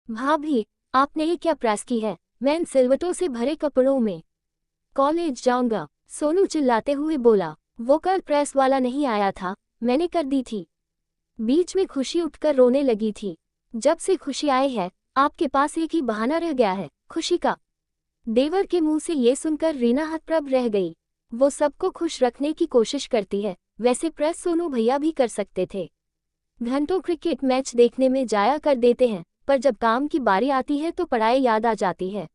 भाभी, आपने ये क्या प्रेस की है? मैं इन सिलवटों से भरे कपड़ों में कॉलेज जाऊंगा, सोनू चिल्लाते हुए बोला। वो कल प्रेस वाला नहीं आया था, मैंने कर दी थी। बीच में खुशी उठकर रोने लगी थी। जब से खुशी आई है, आपके पास एक ही बहाना रह गया है, खुशी का। देवर के मुंह से ये सुनकर रीना हतप्रभ रह गई। वो सबको खुश रखने की कोशिश करती है, वैसे प्रेस सोनू भैया भी कर सकते थे। घंटों क्रिकेट मैच देखने में जाया कर देते हैं, पर जब काम की बारी आती है तो पढ़ाई याद आ जाती है।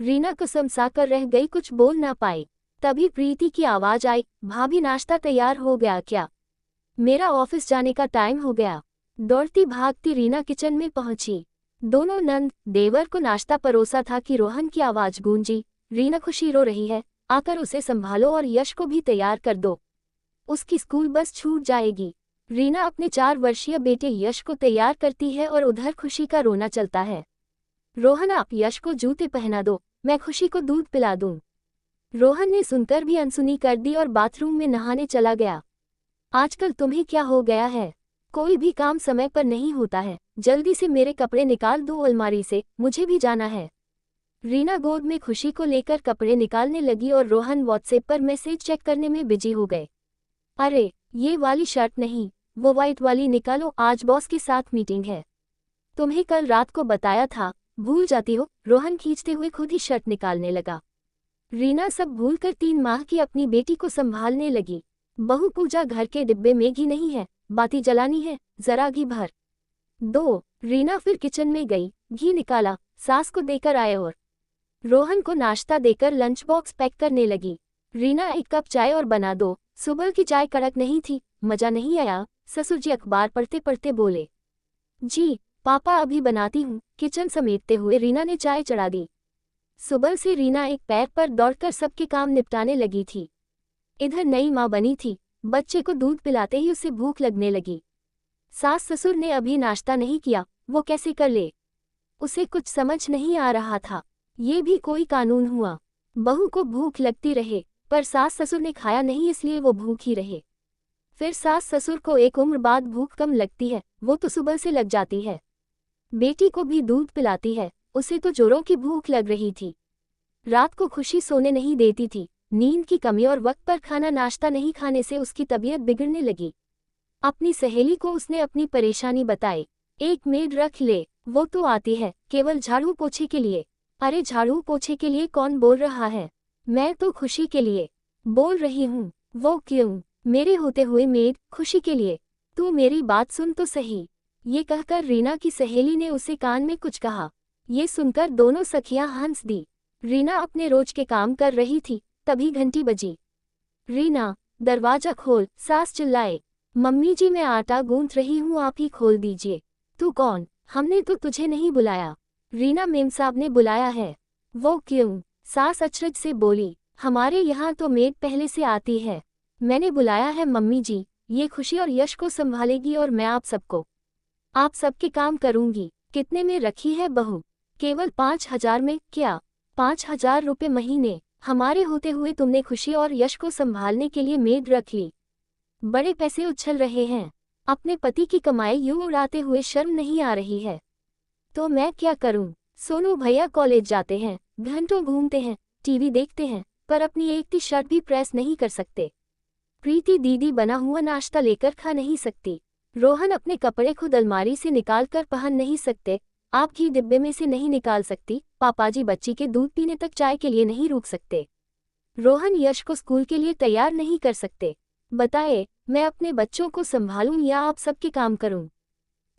रीना कसम सा कर रह गई, कुछ बोल ना पाई। तभी प्रीति की आवाज आई, भाभी नाश्ता तैयार हो गया क्या? मेरा ऑफिस जाने का टाइम हो गया। दौड़ती भागती रीना किचन में पहुंची। दोनों नंद देवर को नाश्ता परोसा था कि रोहन की आवाज गूंजी, रीना खुशी रो रही है, आकर उसे संभालो और यश को भी तैयार कर दो, उसकी स्कूल बस छूट जाएगी। रीना अपने 4 वर्षीय बेटे यश को तैयार करती है और उधर खुशी का रोना चलता है। रोहन, आप यश को जूते पहना दो, मैं खुशी को दूध पिला दूं। रोहन ने सुनकर भी अनसुनी कर दी और बाथरूम में नहाने चला गया। आजकल तुम्हें क्या हो गया है? कोई भी काम समय पर नहीं होता है। जल्दी से मेरे कपड़े निकाल दो अलमारी से, मुझे भी जाना है। रीना गोद में खुशी को लेकर कपड़े निकालने लगी और रोहन व्हाट्सएप पर मैसेज चेक करने में बिजी हो गए। अरे, ये वाली शर्ट नहीं, वो वाइट वाली निकालो, आज बॉस के साथ मीटिंग है। तुम्हें कल रात को बताया था, भूल जाती हो। रोहन खींचते हुए खुद ही शर्ट निकालने लगा। रीना सब भूलकर 3 माह की अपनी बेटी को संभालने लगी। बहू पूजा, घर के डिब्बे में घी नहीं है, बाती जलानी है, जरा घी भर दो। रीना फिर किचन में गई, घी निकाला, सास को देकर आए और रोहन को नाश्ता देकर लंच बॉक्स पैक करने लगी। रीना, 1 कप चाय और बना दो। सुबह की चाय कड़क नहीं थी, मजा नहीं आया। ससुर जी अखबार पढ़ते पढ़ते बोले। जी पापा, अभी बनाती हूँ। किचन समेटते हुए रीना ने चाय चढ़ा दी। सुबह से रीना एक पैर पर दौड़कर सबके काम निपटाने लगी थी। इधर नई माँ बनी थी, बच्चे को दूध पिलाते ही उसे भूख लगने लगी। सास ससुर ने अभी नाश्ता नहीं किया, वो कैसे कर ले? उसे कुछ समझ नहीं आ रहा था। ये भी कोई कानून हुआ? बहू को भूख लगती रहे, पर सास ससुर ने खाया नहीं इसलिए वो भूखी रहे। फिर सास ससुर को एक उम्र बाद भूख कम लगती है, वो तो सुबह से लग जाती है। बेटी को भी दूध पिलाती है, उसे तो जोरों की भूख लग रही थी। रात को खुशी सोने नहीं देती थी। नींद की कमी और वक्त पर खाना नाश्ता नहीं खाने से उसकी तबीयत बिगड़ने लगी। अपनी सहेली को उसने अपनी परेशानी बताई। एक मेड रख ले, वो तो आती है केवल झाड़ू पोछे के लिए। अरे, झाड़ू पोछे के लिए कौन बोल रहा है? मैं तो खुशी के लिए बोल रही हूँ। वो क्यों? मेरे होते हुए मेड खुशी के लिए। तू मेरी बात सुन तो सही। ये कहकर रीना की सहेली ने उसे कान में कुछ कहा। ये सुनकर दोनों सखियां हंस दी। रीना अपने रोज के काम कर रही थी, तभी घंटी बजी। रीना, दरवाजा खोल, सास चिल्लाए। मम्मी जी, मैं आटा गूंथ रही हूँ, आप ही खोल दीजिए। तू कौन? हमने तो तुझे नहीं बुलाया। रीना, मेम साहब ने बुलाया है। वो क्यों? सास अचरज से बोली। हमारे यहाँ तो मेड पहले से आती है। मैंने बुलाया है मम्मी जी, ये खुशी और यश को संभालेगी और मैं आप सबके काम करूंगी। कितने में रखी है बहू? केवल 5,000 में। क्या 5,000 रुपये महीने? हमारे होते हुए तुमने खुशी और यश को संभालने के लिए मेड रख ली। बड़े पैसे उछल रहे हैं। अपने पति की कमाई यूं उड़ाते हुए शर्म नहीं आ रही है? तो मैं क्या करूं? सोनू भैया कॉलेज जाते हैं, घंटों घूमते हैं, टीवी देखते हैं, पर अपनी एक टी शर्ट भी प्रेस नहीं कर सकते। प्रीति दीदी बना हुआ नाश्ता लेकर खा नहीं सकती। रोहन अपने कपड़े खुद अलमारी से निकालकर पहन नहीं सकते। आप घी डिब्बे में से नहीं निकाल सकती। पापाजी बच्ची के दूध पीने तक चाय के लिए नहीं रुक सकते। रोहन यश को स्कूल के लिए तैयार नहीं कर सकते। बताए, मैं अपने बच्चों को संभालूं या आप सबके काम करूं?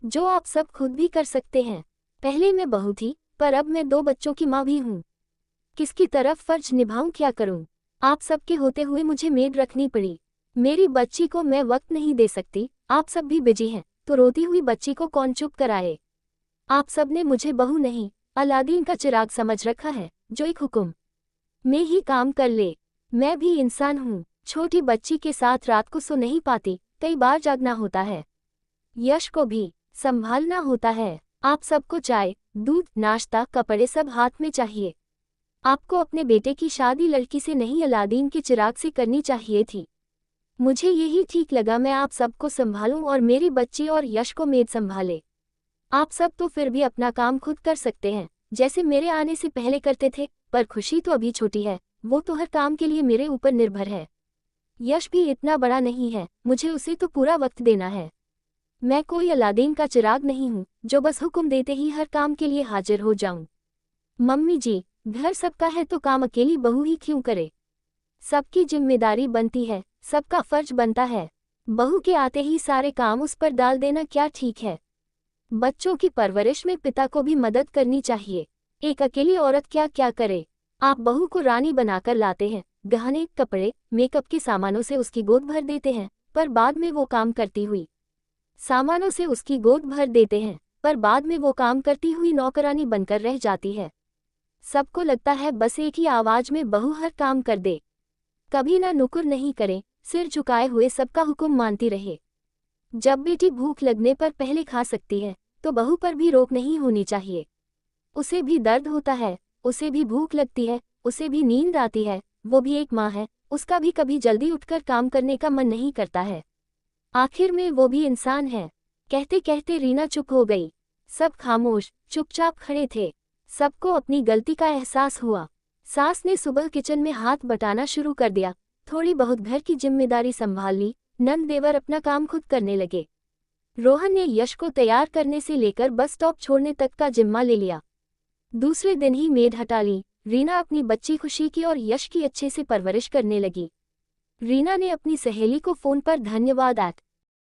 जो आप सब खुद भी कर सकते हैं। पहले मैं बहू थी, पर अब मैं 2 बच्चों की माँ भी हूँ। किसकी तरफ फर्ज निभाऊं, क्या करूं? आप सबके होते हुए मुझे मेड रखनी पड़ी। मेरी बच्ची को मैं वक्त नहीं दे सकती। आप सब भी बिजी हैं, तो रोती हुई बच्ची को कौन चुप कराए? आप सब ने मुझे बहू नहीं, अलादीन का चिराग समझ रखा है, जो एक हुक्म में ही काम कर ले। मैं भी इंसान हूँ, छोटी बच्ची के साथ रात को सो नहीं पाती, कई बार जागना होता है। यश को भी संभालना होता है। आप सबको चाय, दूध, नाश्ता, कपड़े सब हाथ में चाहिए। आपको अपने बेटे की शादी लड़की से नहीं, अलादीन के चिराग से करनी चाहिए थी। मुझे यही ठीक लगा, मैं आप सबको संभालूं और मेरी बच्ची और यश को मेड संभाले। आप सब तो फिर भी अपना काम खुद कर सकते हैं, जैसे मेरे आने से पहले करते थे, पर खुशी तो अभी छोटी है, वो तो हर काम के लिए मेरे ऊपर निर्भर है। यश भी इतना बड़ा नहीं है, मुझे उसे तो पूरा वक्त देना है। मैं कोई अलादीन का चिराग नहीं हूँ, जो बस हुक्म देते ही हर काम के लिए हाजिर हो जाऊं। मम्मी जी, घर सबका है तो काम अकेली बहू ही क्यों करे? सबकी जिम्मेदारी बनती है, सबका फर्ज बनता है। बहू के आते ही सारे काम उस पर डाल देना क्या ठीक है? बच्चों की परवरिश में पिता को भी मदद करनी चाहिए। एक अकेली औरत क्या क्या करे? आप बहू को रानी बनाकर लाते हैं, गहने, कपड़े, मेकअप के सामानों से उसकी गोद भर देते हैं, पर बाद में वो काम करती हुई सामानों से उसकी गोद भर देते हैं, पर बाद में वो काम करती हुई नौकरानी बनकर रह जाती है। सबको लगता है बस एक ही आवाज में बहू हर काम कर दे, कभी ना नुकुर नहीं करे, सिर झुकाए हुए सबका हुक्म मानती रहे। जब बेटी भूख लगने पर पहले खा सकती है, तो बहू पर भी रोक नहीं होनी चाहिए। उसे भी दर्द होता है, उसे भी भूख लगती है, उसे भी नींद आती है, वो भी एक माँ है, उसका भी कभी जल्दी उठकर काम करने का मन नहीं करता है। आखिर में वो भी इंसान है। कहते कहते रीना चुप हो गई। सब खामोश, चुपचाप खड़े थे। सबको अपनी गलती का एहसास हुआ। सास ने सुबह किचन में हाथ बटाना शुरू कर दिया, थोड़ी बहुत घर की जिम्मेदारी संभाल ली, नंद देवर अपना काम खुद करने लगे। रोहन ने यश को तैयार करने से लेकर बस स्टॉप छोड़ने तक का जिम्मा ले लिया। दूसरे दिन ही मेड हटा ली। रीना अपनी बच्ची खुशी की और यश की अच्छे से परवरिश करने लगी। रीना ने अपनी सहेली को फोन पर धन्यवाद